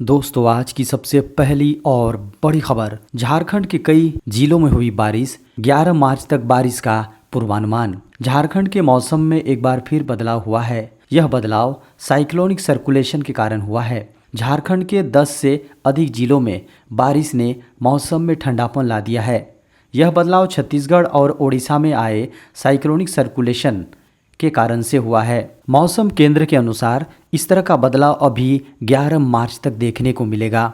दोस्तों, आज की सबसे पहली और बड़ी खबर। झारखंड के कई जिलों में हुई बारिश। 11 मार्च तक बारिश का पूर्वानुमान। झारखंड के मौसम में एक बार फिर बदलाव हुआ है। यह बदलाव साइक्लोनिक सर्कुलेशन के कारण हुआ है। झारखंड के 10 से अधिक जिलों में बारिश ने मौसम में ठंडापन ला दिया है। यह बदलाव छत्तीसगढ़ और ओडिशा में आए साइक्लोनिक सर्कुलेशन के कारण से हुआ है। मौसम केंद्र के अनुसार इस तरह का बदलाव अभी 11 मार्च तक देखने को मिलेगा।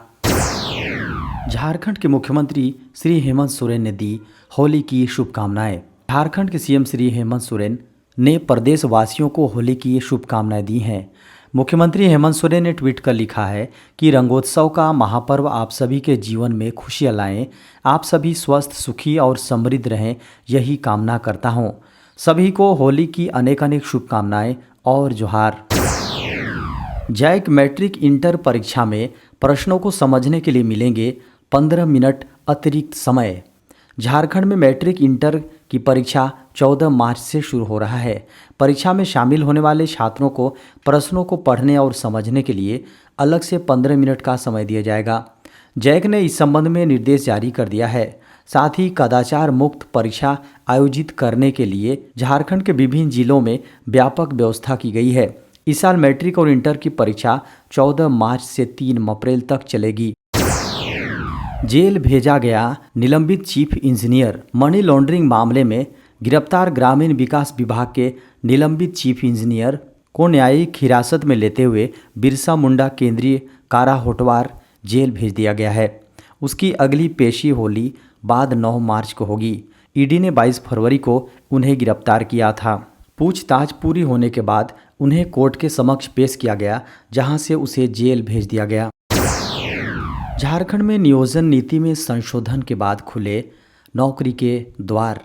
झारखंड के मुख्यमंत्री श्री हेमंत सोरेन ने दी होली की शुभकामनाएं। झारखंड के सीएम श्री हेमंत सोरेन ने प्रदेश वासियों को होली की शुभकामनाएं दी हैं। मुख्यमंत्री हेमंत सोरेन ने ट्वीट कर लिखा है कि रंगोत्सव का महापर्व आप सभी के जीवन में खुशियां लाएं। आप सभी स्वस्थ, सुखी और समृद्ध रहें, यही कामना करता हूं। सभी को होली की अनेक अनेक शुभकामनाएं और जोहार। जैक मैट्रिक इंटर परीक्षा में प्रश्नों को समझने के लिए मिलेंगे 15 मिनट अतिरिक्त समय। झारखंड में मैट्रिक इंटर की परीक्षा 14 मार्च से शुरू हो रहा है। परीक्षा में शामिल होने वाले छात्रों को प्रश्नों को पढ़ने और समझने के लिए अलग से 15 मिनट का समय दिया जाएगा। जैक ने इस संबंध में निर्देश जारी कर दिया है। साथ ही कदाचार मुक्त परीक्षा आयोजित करने के लिए झारखंड के विभिन्न जिलों में व्यापक व्यवस्था की गई है। इस साल मैट्रिक और इंटर की परीक्षा 14 मार्च से 3 अप्रैल तक चलेगी। जेल भेजा गया निलंबित चीफ इंजीनियर। मनी लॉन्ड्रिंग मामले में गिरफ्तार ग्रामीण विकास विभाग के निलंबित चीफ इंजीनियर को न्यायिक हिरासत में लेते हुए बिरसा मुंडा केंद्रीय कारा होटवार जेल भेज दिया गया है। उसकी अगली पेशी होली बाद 9 मार्च को होगी। ईडी ने 22 फरवरी को उन्हें गिरफ्तार किया था। पूछताछ पूरी होने के बाद उन्हें कोर्ट के समक्ष पेश किया गया, जहां से उसे जेल भेज दिया गया। झारखंड में नियोजन नीति में संशोधन के बाद खुले नौकरी के द्वार।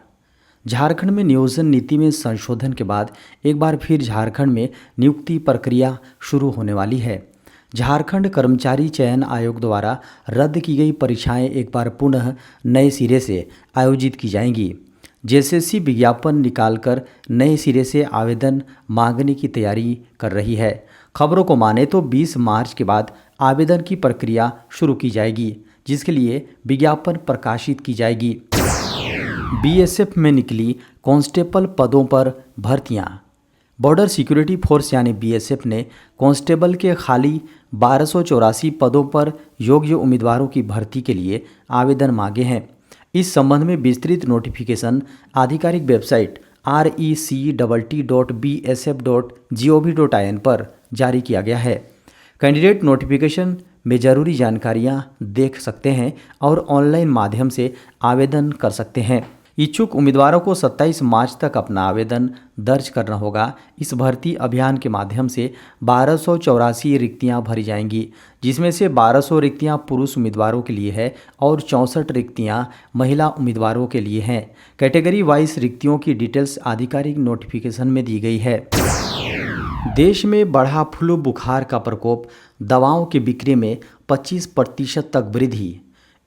झारखंड में नियोजन नीति में संशोधन के बाद एक बार फिर झारखंड में नियुक्ति प्रक्रिया शुरू होने वाली है। झारखंड कर्मचारी चयन आयोग द्वारा रद्द की गई परीक्षाएं एक बार पुनः नए सिरे से आयोजित की जाएंगी। जेएसएससी विज्ञापन निकालकर नए सिरे से आवेदन मांगने की तैयारी कर रही है। खबरों को माने तो 20 मार्च के बाद आवेदन की प्रक्रिया शुरू की जाएगी, जिसके लिए विज्ञापन प्रकाशित की जाएगी। बीएसएफ में निकली कांस्टेबल पदों पर भर्तियां। बॉर्डर सिक्योरिटी फोर्स यानी बीएसएफ ने कांस्टेबल के खाली 1284 पदों पर योग्य उम्मीदवारों की भर्ती के लिए आवेदन मांगे हैं। इस संबंध में विस्तृत नोटिफिकेशन आधिकारिक वेबसाइट rect.bsf.gov.in पर जारी किया गया है। कैंडिडेट नोटिफिकेशन में जरूरी जानकारियां देख सकते हैं और ऑनलाइन माध्यम से आवेदन कर सकते हैं। इच्छुक उम्मीदवारों को 27 मार्च तक अपना आवेदन दर्ज करना होगा। इस भर्ती अभियान के माध्यम से 1284 रिक्तियां भरी जाएंगी, जिसमें से 1200 रिक्तियां पुरुष उम्मीदवारों के लिए है और 64 रिक्तियां महिला उम्मीदवारों के लिए हैं। कैटेगरी वाइज रिक्तियों की डिटेल्स आधिकारिक नोटिफिकेशन में दी गई है। देश में बढ़ा फ्लू बुखार का प्रकोप। दवाओं की बिक्री में 25% तक वृद्धि।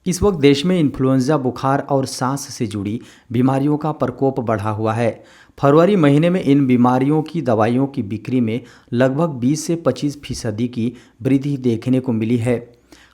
इस वक्त देश में इन्फ्लुएंजा बुखार और सांस से जुड़ी बीमारियों का प्रकोप बढ़ा हुआ है। फरवरी महीने में इन बीमारियों की दवाइयों की बिक्री में लगभग 20 से 25% की वृद्धि देखने को मिली है।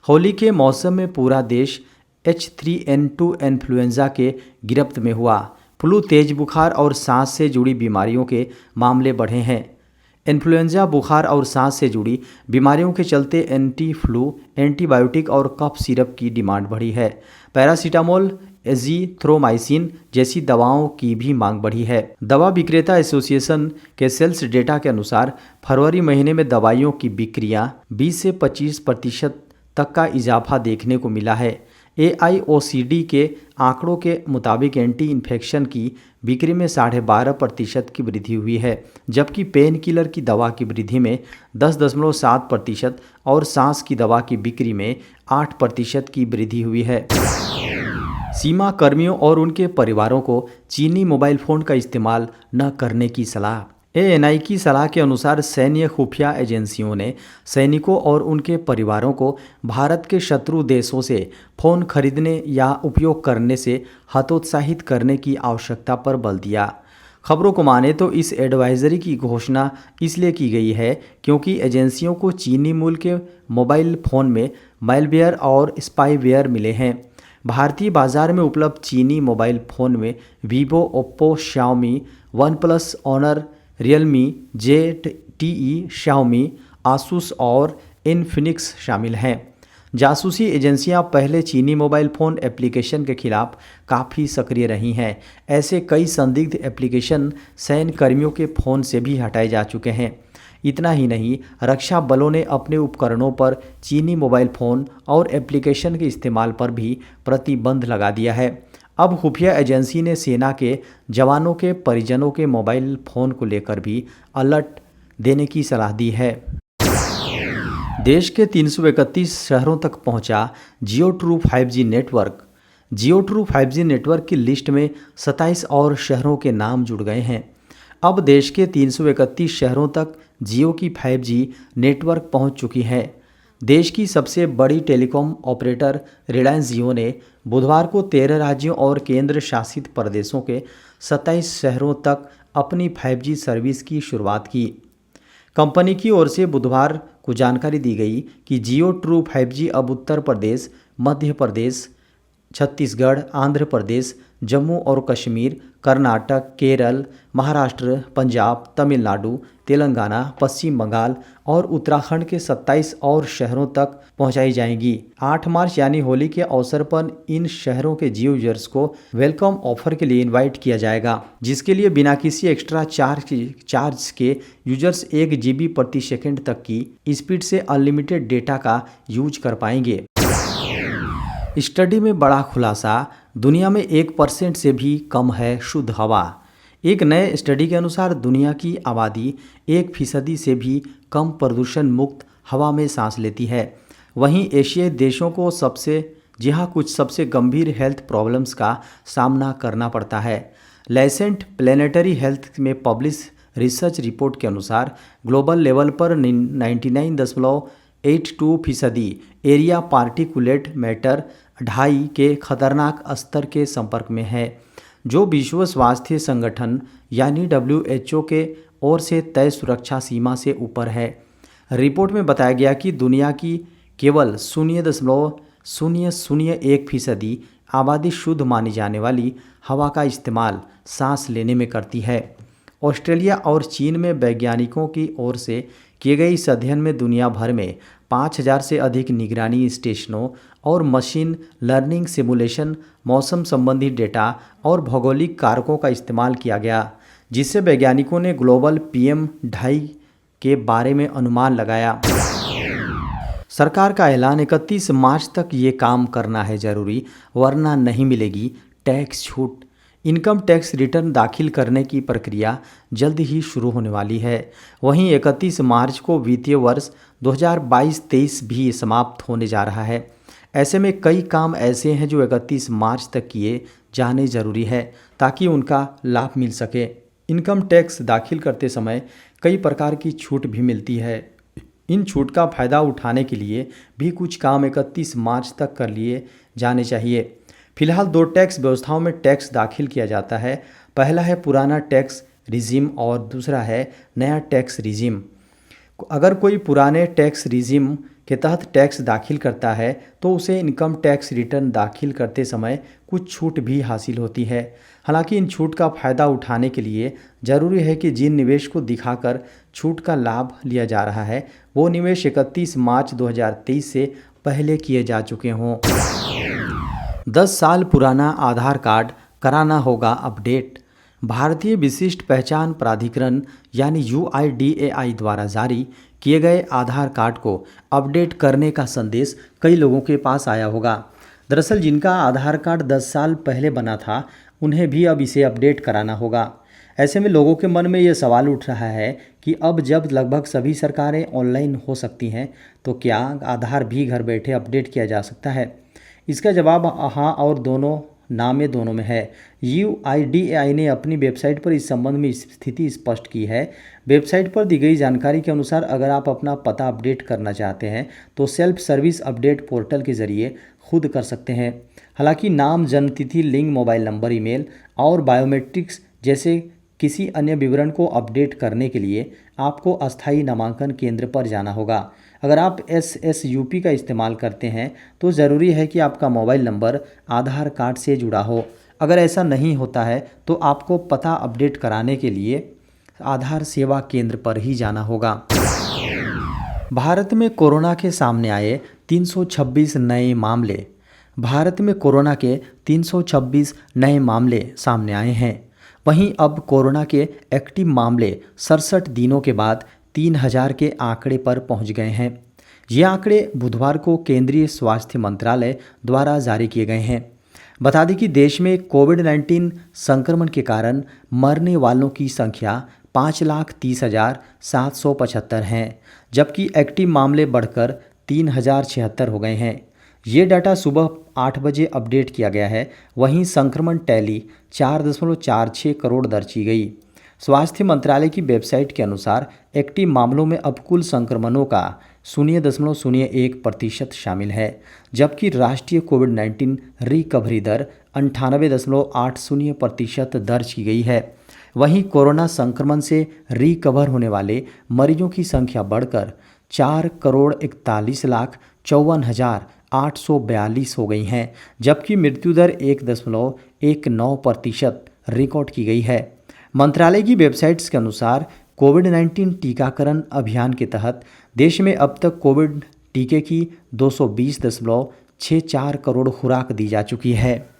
होली के मौसम में पूरा देश H3N2 इन्फ्लुएंजा के गिरफ्त में हुआ। फ्लू, तेज बुखार और सांस से जुड़ी बीमारियों के मामले बढ़े हैं। इन्फ्लुएंजा बुखार और सांस से जुड़ी बीमारियों के चलते एंटी फ्लू, एंटीबायोटिक और कफ सिरप की डिमांड बढ़ी है। पैरासीटामोल, एजीथ्रोमाइसिन जैसी दवाओं की भी मांग बढ़ी है। दवा विक्रेता एसोसिएशन के सेल्स डेटा के अनुसार फरवरी महीने में दवाइयों की बिक्रियां 20 से 25% तक का इजाफा देखने को मिला है। AIOCD के आंकड़ों के मुताबिक एंटी इन्फेक्शन की बिक्री में 12.5% की वृद्धि हुई है, जबकि पेन किलर की दवा की वृद्धि में 10.7% और सांस की दवा की बिक्री में 8% की वृद्धि हुई है। सीमा कर्मियों और उनके परिवारों को चीनी मोबाइल फ़ोन का इस्तेमाल न करने की सलाह। ANI की सलाह के अनुसार सैन्य खुफिया एजेंसियों ने सैनिकों और उनके परिवारों को भारत के शत्रु देशों से फ़ोन खरीदने या उपयोग करने से हतोत्साहित करने की आवश्यकता पर बल दिया। खबरों को माने तो इस एडवाइजरी की घोषणा इसलिए की गई है क्योंकि एजेंसियों को चीनी मूल के मोबाइल फ़ोन में मैलवेयर और स्पाईवेयर मिले हैं। भारतीय बाजार में उपलब्ध चीनी मोबाइल फ़ोन में Vivo, Oppo, Xiaomi, OnePlus, Honor, Realme, ZTE, Xiaomi, Asus और इन्फिनिक्स शामिल हैं। जासूसी एजेंसियां पहले चीनी मोबाइल फ़ोन एप्लीकेशन के खिलाफ काफ़ी सक्रिय रही हैं। ऐसे कई संदिग्ध एप्लीकेशन सैन्य कर्मियों के फ़ोन से भी हटाए जा चुके हैं। इतना ही नहीं, रक्षा बलों ने अपने उपकरणों पर चीनी मोबाइल फ़ोन और एप्लीकेशन के इस्तेमाल पर भी प्रतिबंध लगा दिया है। अब खुफिया एजेंसी ने सेना के जवानों के परिजनों के मोबाइल फ़ोन को लेकर भी अलर्ट देने की सलाह दी है। देश के 331 शहरों तक पहुंचा जियो ट्रू 5G नेटवर्क। जियो ट्रू 5G नेटवर्क की लिस्ट में 27 और शहरों के नाम जुड़ गए हैं। अब देश के 331 शहरों तक जियो की 5G नेटवर्क पहुंच चुकी है। देश की सबसे बड़ी टेलीकॉम ऑपरेटर रिलायंस जियो ने बुधवार को 13 राज्यों और केंद्र शासित प्रदेशों के 27 शहरों तक अपनी 5G सर्विस की शुरुआत की। कंपनी की ओर से बुधवार को जानकारी दी गई कि जियो ट्रू 5G अब उत्तर प्रदेश, मध्य प्रदेश, छत्तीसगढ़, आंध्र प्रदेश, जम्मू और कश्मीर, कर्नाटक, केरल, महाराष्ट्र, पंजाब, तमिलनाडु, तेलंगाना, पश्चिम बंगाल और उत्तराखंड के 27 और शहरों तक पहुंचाई जाएंगी। 8 मार्च यानी होली के अवसर पर इन शहरों के जियो यूजर्स को वेलकम ऑफर के लिए इनवाइट किया जाएगा, जिसके लिए बिना किसी एक्स्ट्रा चार्ज के यूजर्स 1 GB प्रति सेकंड तक की स्पीड से अनलिमिटेड डेटा का यूज कर पाएंगे। स्टडी में बड़ा खुलासा, दुनिया में 1% से भी कम है शुद्ध हवा। एक नए स्टडी के अनुसार दुनिया की आबादी 1% से भी कम प्रदूषण मुक्त हवा में सांस लेती है। वहीं एशियाई देशों को कुछ सबसे गंभीर हेल्थ प्रॉब्लम्स का सामना करना पड़ता है। लैसेंट प्लेनेटरी हेल्थ में पब्लिश रिसर्च रिपोर्ट के अनुसार ग्लोबल लेवल पर 99.82% एरिया पार्टिकुलेट मैटर 2.5 के खतरनाक स्तर के संपर्क में है, जो विश्व स्वास्थ्य संगठन यानी WHO के ओर से तय सुरक्षा सीमा से ऊपर है। रिपोर्ट में बताया गया कि दुनिया की केवल 0.001% आबादी शुद्ध मानी जाने वाली हवा का इस्तेमाल सांस लेने में करती है। ऑस्ट्रेलिया और चीन में वैज्ञानिकों की ओर से किए गए इस अध्ययन में दुनिया भर में 5000 से अधिक निगरानी स्टेशनों और मशीन लर्निंग सिमुलेशन, मौसम संबंधी डेटा और भौगोलिक कारकों का इस्तेमाल किया गया, जिससे वैज्ञानिकों ने ग्लोबल PM 2.5 के बारे में अनुमान लगाया। सरकार का ऐलान, 31 मार्च तक ये काम करना है ज़रूरी, वरना नहीं मिलेगी टैक्स छूट। इनकम टैक्स रिटर्न दाखिल करने की प्रक्रिया जल्द ही शुरू होने वाली है। वहीं 31 मार्च को वित्तीय वर्ष 2022-23 भी समाप्त होने जा रहा है। ऐसे में कई काम ऐसे हैं जो 31 मार्च तक किए जाने ज़रूरी है ताकि उनका लाभ मिल सके। इनकम टैक्स दाखिल करते समय कई प्रकार की छूट भी मिलती है। इन छूट का फ़ायदा उठाने के लिए भी कुछ काम 31 मार्च तक कर लिए जाने चाहिए। फिलहाल 2 टैक्स व्यवस्थाओं में टैक्स दाखिल किया जाता है। पहला है पुराना टैक्स रिजिम और दूसरा है नया टैक्स रिजिम। अगर कोई पुराने टैक्स रिजिम के तहत टैक्स दाखिल करता है तो उसे इनकम टैक्स रिटर्न दाखिल करते समय कुछ छूट भी हासिल होती है। हालांकि इन छूट का फ़ायदा उठाने के लिए ज़रूरी है कि जिन निवेश को दिखाकर छूट का लाभ लिया जा रहा है वो निवेश 31 मार्च 2023 से पहले किए जा चुके हों। 10 साल पुराना आधार कार्ड कराना होगा अपडेट। भारतीय विशिष्ट पहचान प्राधिकरण यानी UIDAI द्वारा जारी किए गए आधार कार्ड को अपडेट करने का संदेश कई लोगों के पास आया होगा। दरअसल जिनका आधार कार्ड 10 साल पहले बना था उन्हें भी अब इसे अपडेट कराना होगा। ऐसे में लोगों के मन में ये सवाल उठ रहा है कि अब जब लगभग सभी सरकारें ऑनलाइन हो सकती हैं तो क्या आधार भी घर बैठे अपडेट किया जा सकता है? इसका जवाब हाँ और दोनों में है। UIDAI ने अपनी वेबसाइट पर इस संबंध में स्थिति स्पष्ट की है। वेबसाइट पर दी गई जानकारी के अनुसार अगर आप अपना पता अपडेट करना चाहते हैं तो सेल्फ सर्विस अपडेट पोर्टल के ज़रिए खुद कर सकते हैं। हालांकि नाम, जन्मतिथि, लिंग, मोबाइल नंबर, ईमेल और बायोमेट्रिक्स जैसे किसी अन्य विवरण को अपडेट करने के लिए आपको अस्थायी नामांकन केंद्र पर जाना होगा। अगर आप SSUP का इस्तेमाल करते हैं तो ज़रूरी है कि आपका मोबाइल नंबर आधार कार्ड से जुड़ा हो। अगर ऐसा नहीं होता है तो आपको पता अपडेट कराने के लिए आधार सेवा केंद्र पर ही जाना होगा। भारत में कोरोना के सामने आए 326 नए मामले। भारत में कोरोना के 326 नए मामले सामने आए हैं। वहीं अब कोरोना के एक्टिव मामले 67 दिनों के बाद 3000 के आंकड़े पर पहुंच गए हैं। ये आंकड़े बुधवार को केंद्रीय स्वास्थ्य मंत्रालय द्वारा जारी किए गए हैं। बता दें कि देश में कोविड-19 संक्रमण के कारण मरने वालों की संख्या 5,30,775 हैं, जबकि एक्टिव मामले बढ़कर 3,076 हो गए हैं। ये डाटा सुबह 8 बजे अपडेट किया गया है। वहीं संक्रमण टैली 4.46 करोड़ दर्ज की गई। स्वास्थ्य मंत्रालय की वेबसाइट के अनुसार एक्टिव मामलों में अब कुल संक्रमणों का 0.01% शामिल है, जबकि राष्ट्रीय कोविड-19 रिकवरी दर 98.80% दर्ज की गई है। वहीं कोरोना संक्रमण से रिकवर होने वाले मरीजों की संख्या बढ़कर 4,41,54,842 हो गई हैं, जबकि मृत्यु दर 1.19% रिकॉर्ड की गई है। मंत्रालय की वेबसाइट्स के अनुसार कोविड-19 टीकाकरण अभियान के तहत देश में अब तक कोविड टीके की 220.64 करोड़ खुराक दी जा चुकी है।